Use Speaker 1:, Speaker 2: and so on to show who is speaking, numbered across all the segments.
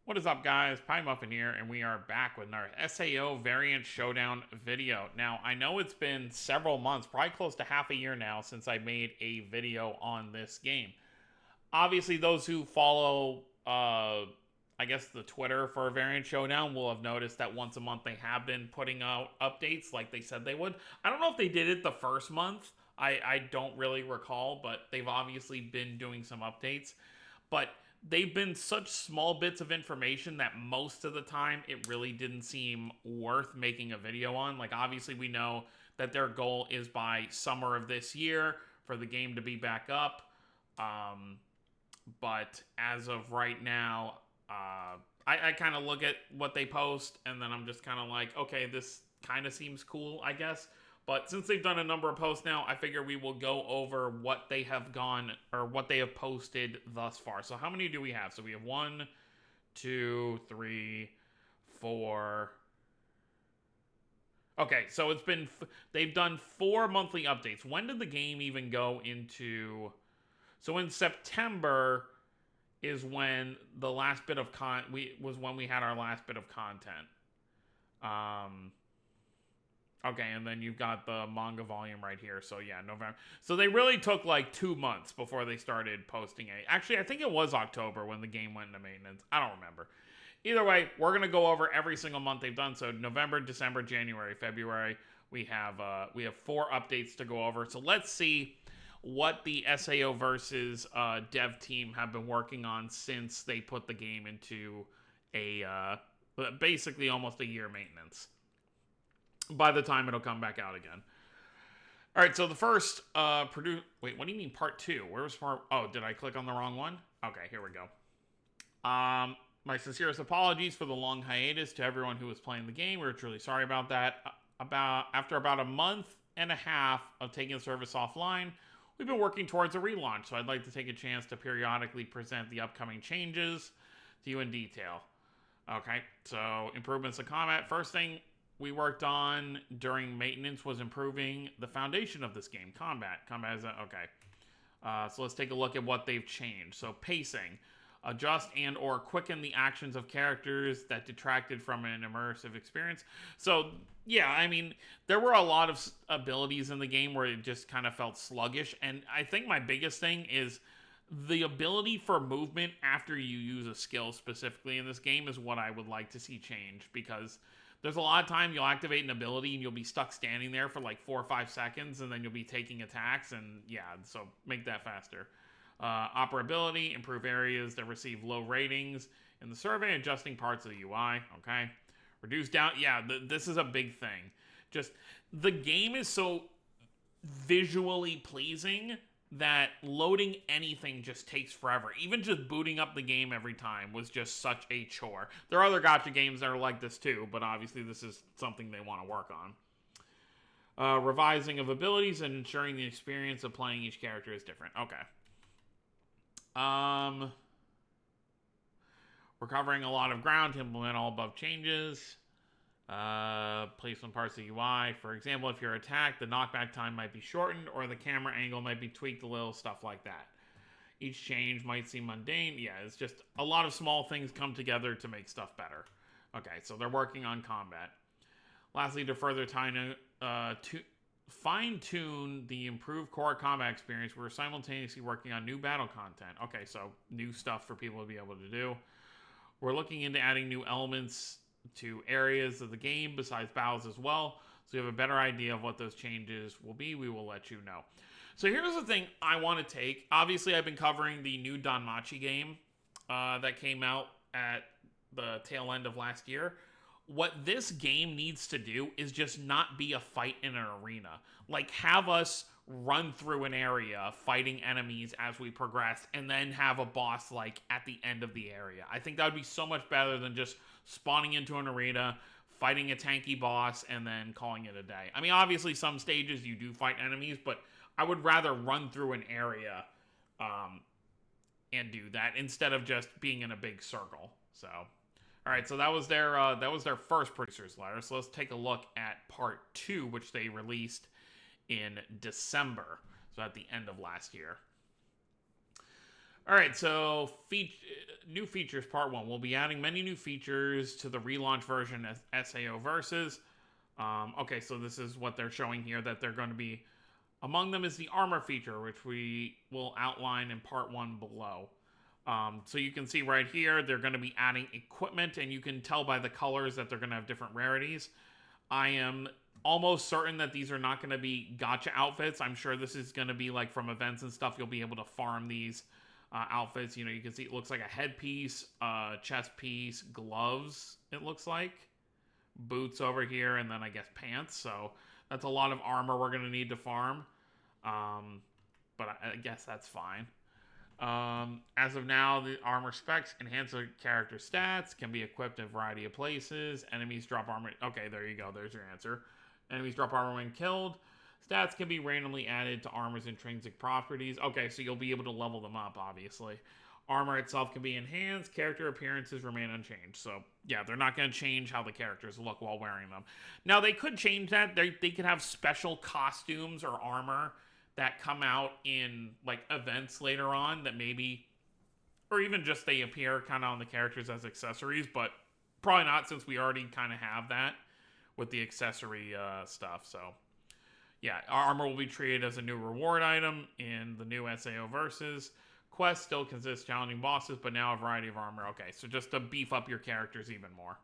Speaker 1: What is up, guys? Pie Muffin here, and we are back with our SAO Variant Showdown video. Now, I know it's been several months, probably close to half a year now, since I made a video on this game. Obviously, those who follow, I guess, the Twitter for Variant Showdown will have noticed that once a month they have been putting out updates like they said they would. I don't know if they did it the first month. I don't really recall, but they've obviously been doing some updates. But they've been such small bits of information that most of the time it really didn't seem worth making a video on. Like, obviously, we know that their goal is by summer of this year for the game to be back up. But as of right now, I kind of look at what they post and then I'm just kind of like, okay, this kind of seems cool, I guess. But since they've done a number of posts now, I figure we will go over what they have gone or what they have posted thus far. So how many do we have? So we have 1, 2, 3, 4. Okay, so they've done 4 monthly updates. When did the game even go into? So in September is when the last bit of when we had our last bit of content. Okay, and then you've got the manga volume right here. So yeah, November. So they really took like 2 months before they started posting it. Actually, I think it was October when the game went into maintenance. I don't remember. Either way, we're gonna go over every single month they've done. So November, December, January, February. We have 4 updates to go over. So let's see what the SAO versus dev team have been working on since they put the game into a basically almost a year maintenance. By the time it'll come back out again. All right, so the first Wait, what do you mean part 2? Where was part? Oh, did I click on the wrong one? Okay, here we go. My sincerest apologies for the long hiatus to everyone who was playing the game. We're truly sorry about that. After about a month and a half of taking the service offline, we've been working towards a relaunch. So I'd like to take a chance to periodically present the upcoming changes to you in detail. Okay, so improvements to combat. First thing we worked on during maintenance was improving the foundation of this game, combat. So let's take a look at what they've changed. So pacing, adjust and or quicken the actions of characters that detracted from an immersive experience. So yeah, I mean, there were a lot of abilities in the game where it just kind of felt sluggish, and I think my biggest thing is the ability for movement after you use a skill specifically in this game is what I would like to see change, because there's a lot of time you'll activate an ability and you'll be stuck standing there for like 4 or 5 seconds and then you'll be taking attacks, and yeah, so make that faster. Operability, improve areas that receive low ratings in the survey, adjusting parts of the UI, okay? Reduce down, yeah, this is a big thing. Just, the game is so visually pleasing that loading anything just takes forever. Even just booting up the game every time was just such a chore. There are other gacha games that are like this too, but obviously this is something they want to work on. Revising of abilities and ensuring the experience of playing each character is different. Okay. We're covering a lot of ground to implement all above changes. Place some parts of the UI. For example, if you're attacked, the knockback time might be shortened or the camera angle might be tweaked a little, stuff like that. Each change might seem mundane. Yeah, it's just a lot of small things come together to make stuff better. Okay, so they're working on combat. Lastly, to further fine-tune the improved core combat experience, we're simultaneously working on new battle content. Okay, so new stuff for people to be able to do. We're looking into adding new elements to areas of the game besides battles as well. So you have a better idea of what those changes will be. We will let you know. So here's the thing I want to take. Obviously, I've been covering the new Danmachi game that came out at the tail end of last year. What this game needs to do is just not be a fight in an arena. Like, have us run through an area fighting enemies as we progress and then have a boss like at the end of the area. I think that would be so much better than just spawning into an arena, fighting a tanky boss, and then calling it a day. I mean, obviously some stages you do fight enemies, but I would rather run through an area and do that instead of just being in a big circle. So all right, so that was their first producer's letter. So let's take a look at part 2, which they released in December, so at the end of last year. All right, so new features part 1. We'll be adding many new features to the relaunch version as SAO Versus. Okay, so this is what they're showing here, that they're going to be... Among them is the armor feature, which we will outline in part 1 below. So you can see right here, they're going to be adding equipment, and you can tell by the colors that they're going to have different rarities. I am almost certain that these are not going to be gacha outfits. I'm sure this is going to be like from events and stuff. You'll be able to farm these outfits. You know, you can see it looks like a headpiece, chest piece, gloves, it looks like. Boots over here, and then I guess pants. So that's a lot of armor we're going to need to farm. But I guess that's fine. As of now, the armor specs enhance the character stats, can be equipped in a variety of places. Enemies drop armor. Okay, there you go. There's your answer. Enemies drop armor when killed. Stats can be randomly added to armor's intrinsic properties. Okay, so you'll be able to level them up, obviously. Armor itself can be enhanced. Character appearances remain unchanged. So, yeah, they're not going to change how the characters look while wearing them. Now, they could change that. They could have special costumes or armor that come out in, like, events later on that maybe... Or even just they appear kind of on the characters as accessories. But probably not, since we already kind of have that with the accessory stuff. So, yeah, armor will be treated as a new reward item in the new SAO Versus. Quest still consists of challenging bosses, but now a variety of armor. Okay, so just to beef up your characters even more.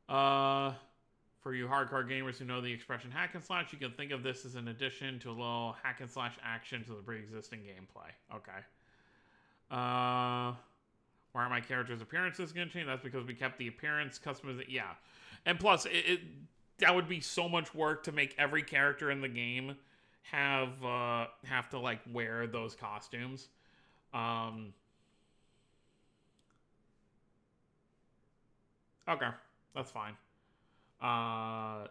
Speaker 1: For you hardcore gamers who know the expression hack and slash, you can think of this as an addition to a little hack and slash action to the pre-existing gameplay. Okay. Why are my characters' appearances going to change? That's because we kept the appearance customization. Yeah. And plus, that would be so much work to make every character in the game have to like wear those costumes. Okay, that's fine. That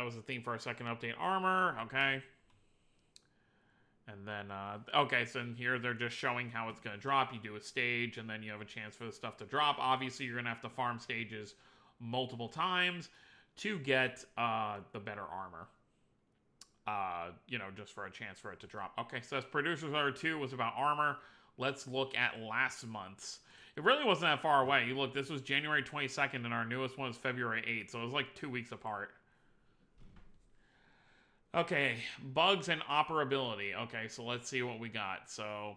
Speaker 1: was the theme for our second update, armor. Okay. And then, okay, so in here they're just showing how it's going to drop. You do a stage, and then you have a chance for the stuff to drop. Obviously, you're going to have to farm stages multiple times to get the better armor. You know, just for a chance for it to drop. Okay, so that's Producers Order 2 was about armor. Let's look at last month's. It really wasn't that far away. You look, this was January 22nd, and our newest one was February 8th, so it was like 2 weeks apart. Okay, bugs and operability. Okay, so let's see what we got. So,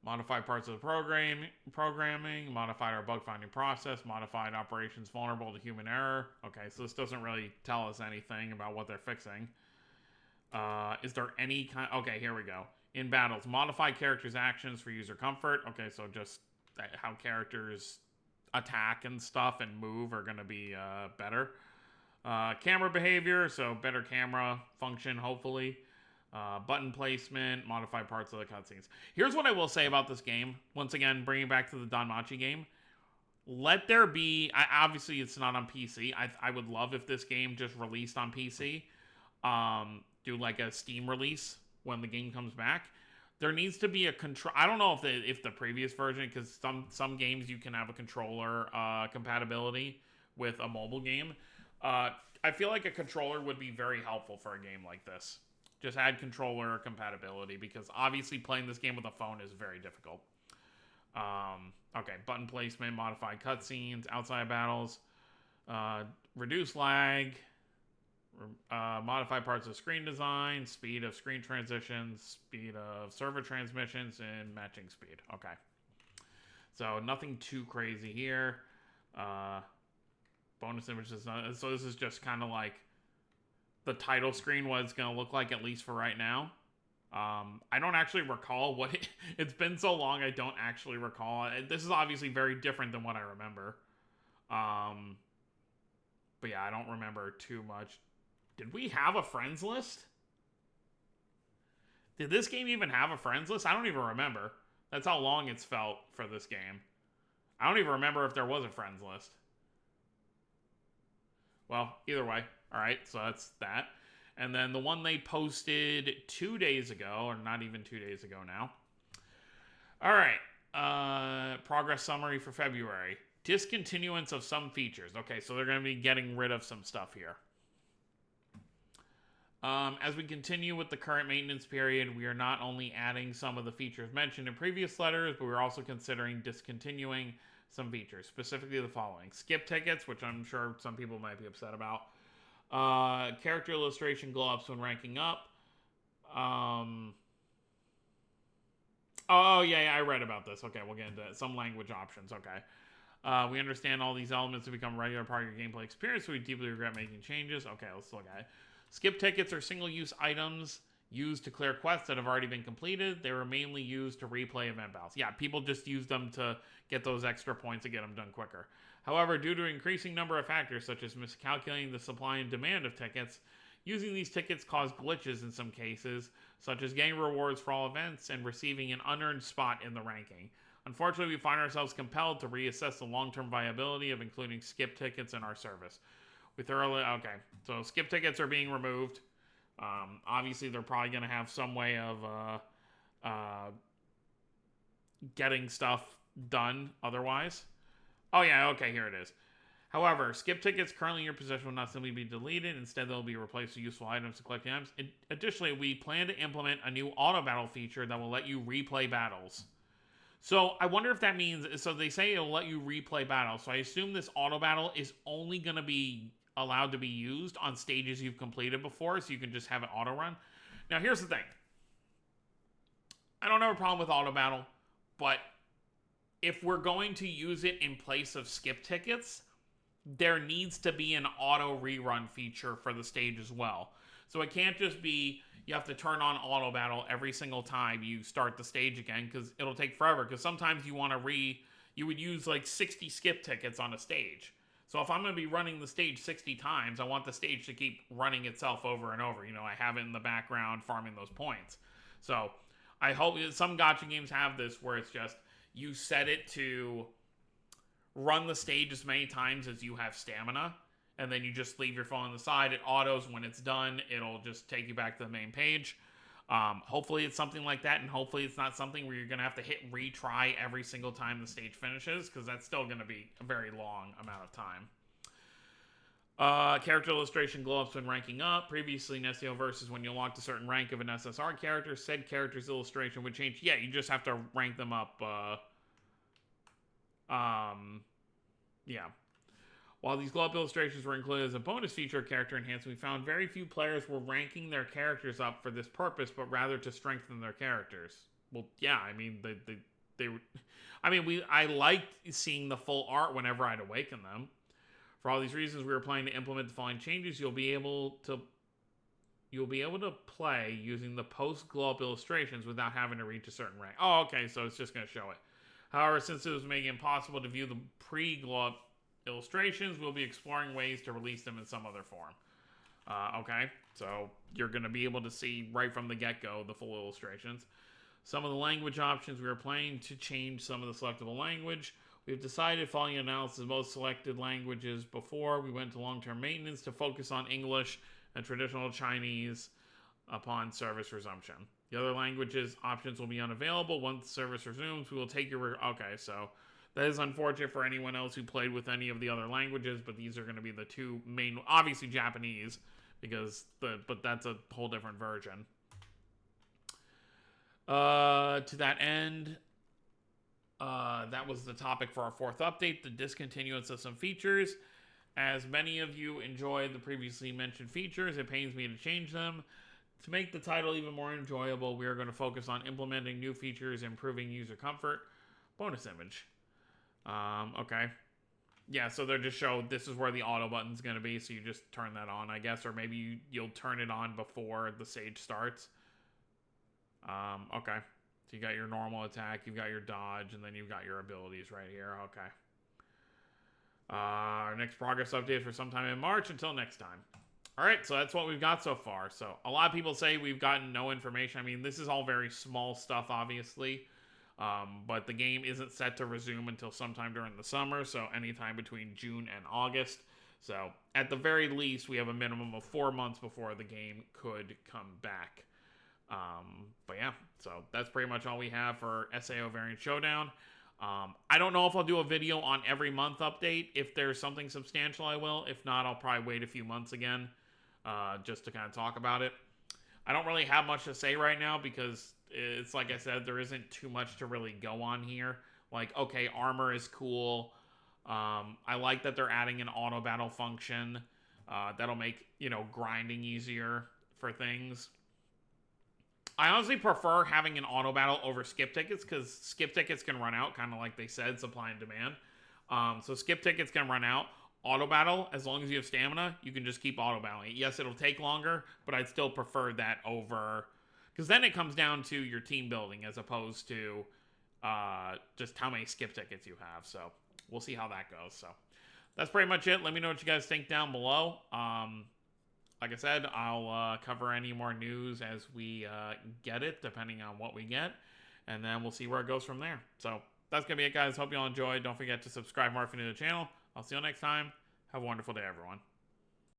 Speaker 1: modified parts of the programming, modified our bug finding process, modified operations vulnerable to human error. Okay, so this doesn't really tell us anything about what they're fixing. Is there any kind... Okay, here we go. In battles, modify characters' actions for user comfort. Okay, so just how characters attack and stuff and move are going to be better. Camera behavior, so better camera function, hopefully. Button placement, modify parts of the cutscenes. Here's what I will say about this game. Once again, bringing it back to the Danmachi game. Let there be... obviously, it's not on PC. I would love if this game just released on PC. Do like a Steam release when the game comes back. There needs to be a control... I don't know if the previous version, because some games you can have a controller compatibility with a mobile game. I feel like a controller would be very helpful for a game like this. Just add controller compatibility, because obviously playing this game with a phone is very difficult. Okay, button placement, modified cutscenes, outside battles, reduce lag, modify parts of screen design, speed of screen transitions, speed of server transmissions, and matching speed. Okay. So nothing too crazy here. Bonus images. So this is just kind of like the title screen, what it's going to look like, at least for right now. I don't actually recall what it's been so long, I don't actually recall. This is obviously very different than what I remember. But yeah, I don't remember too much. Did we have a friends list? Did this game even have a friends list? I don't even remember. That's how long it's felt for this game. I don't even remember if there was a friends list. Well, either way. Alright, so that's that. And then the one they posted 2 days ago, or not even 2 days ago now. Alright, progress summary for February. Discontinuance of some features. Okay, so they're going to be getting rid of some stuff here. As we continue with the current maintenance period, we are not only adding some of the features mentioned in previous letters, but we're also considering discontinuing some features, specifically the following: skip tickets, which I'm sure some people might be upset about, character illustration glow-ups when ranking up. Yeah, I read about this. Okay, we'll get into it. Some language options. Okay. We understand all these elements have become a regular part of your gameplay experience, so we deeply regret making changes. Okay, let's look at it. Skip tickets are single-use items used to clear quests that have already been completed. They were mainly used to replay event battles. Yeah, people just use them to get those extra points and get them done quicker. However, due to an increasing number of factors, such as miscalculating the supply and demand of tickets, using these tickets caused glitches in some cases, such as getting rewards for all events and receiving an unearned spot in the ranking. Unfortunately, we find ourselves compelled to reassess the long-term viability of including skip tickets in our service. Okay, so skip tickets are being removed. Obviously, they're probably going to have some way of getting stuff done otherwise. Oh yeah, okay, here it is. However, skip tickets currently in your possession will not simply be deleted. Instead, they'll be replaced with useful items to collect items. Additionally, we plan to implement a new auto battle feature that will let you replay battles. So I wonder if that means, so they say it'll let you replay battles. So I assume this auto battle is only going to be allowed to be used on stages you've completed before, so you can just have it auto run. Now here's the thing. I don't have a problem with auto battle, but if we're going to use it in place of skip tickets, there needs to be an auto rerun feature for the stage as well. So it can't just be you have to turn on auto battle every single time you start the stage again, because it'll take forever. Because sometimes you want to you would use like 60 skip tickets on a stage. So if I'm going to be running the stage 60 times, I want the stage to keep running itself over and over. You know, I have it in the background farming those points. So I hope some gacha games have this where it's just you set it to run the stage as many times as you have stamina, and then you just leave your phone on the side. It autos when it's done. It'll just take you back to the main page. Hopefully it's something like that, and hopefully it's not something where you're going to have to hit retry every single time the stage finishes, because that's still going to be a very long amount of time. Character illustration glow-ups when ranking up. Previously in SAO versus, when you unlocked a certain rank of an SSR character, said character's illustration would change. Yeah, you just have to rank them up. Yeah. While these glow-up illustrations were included as a bonus feature of character enhancement, we found very few players were ranking their characters up for this purpose, but rather to strengthen their characters. Well, yeah, I mean, they were... I mean, I liked seeing the full art whenever I'd awaken them. For all these reasons, we were planning to implement the following changes. You'll be able to play using the post glow-up illustrations without having to reach a certain rank. Oh, okay, so it's just going to show it. However, since it was making it impossible to view the pre-glow-up illustrations, we'll be exploring ways to release them in some other form. Okay, so you're going to be able to see right from the get-go the full illustrations. Some of the language options, we were planning to change some of the selectable language. We've decided, following analysis of most selected languages before, we went to long-term maintenance to focus on English and traditional Chinese upon service resumption. The other languages options will be unavailable. Once service resumes, we will take your... Okay, so that is unfortunate for anyone else who played with any of the other languages, but these are going to be the two main... Obviously Japanese, but that's a whole different version. To that end, that was the topic for our fourth update, the discontinuance of some features. As many of you enjoyed the previously mentioned features, it pains me to change them. To make the title even more enjoyable, we are going to focus on implementing new features, improving user comfort. Bonus image. Okay. Yeah, so they're just show this is where the auto button's going to be, so you just turn that on, I guess, or maybe you'll turn it on before the stage starts. Okay. So you got your normal attack, you've got your dodge, and then you've got your abilities right here. Okay. Our next progress update is for sometime in March. Until next time. Alright, so that's what we've got so far. So, a lot of people say we've gotten no information. I mean, this is all very small stuff, obviously. But the game isn't set to resume until sometime during the summer, so anytime between June and August. So, at the very least, we have a minimum of 4 months before the game could come back. But yeah, so that's pretty much all we have for SAO Variant Showdown. I don't know if I'll do a video on every month update. If there's something substantial, I will. If not, I'll probably wait a few months again. just to kind of talk about it. I don't really have much to say right now because it's like I said, there isn't too much to really go on here. Like, okay, armor is cool. I like that they're adding an auto battle function. That'll make, grinding easier for things. I honestly prefer having an auto battle over skip tickets because skip tickets can run out, kind of like they said, supply and demand. So skip tickets can run out. Auto battle, as long as you have stamina, you can just keep auto battling. Yes, it'll take longer, but I'd still prefer that over, because then it comes down to your team building as opposed to just how many skip tickets you have. So we'll see how that goes. So that's pretty much it. Let me know what you guys think down below. Like I said, I'll cover any more news as we get it, depending on what we get. And then we'll see where it goes from there. So that's going to be it, guys. Hope you all enjoyed. Don't forget to subscribe more if you're new to the channel. I'll see you next time. Have a wonderful day, everyone.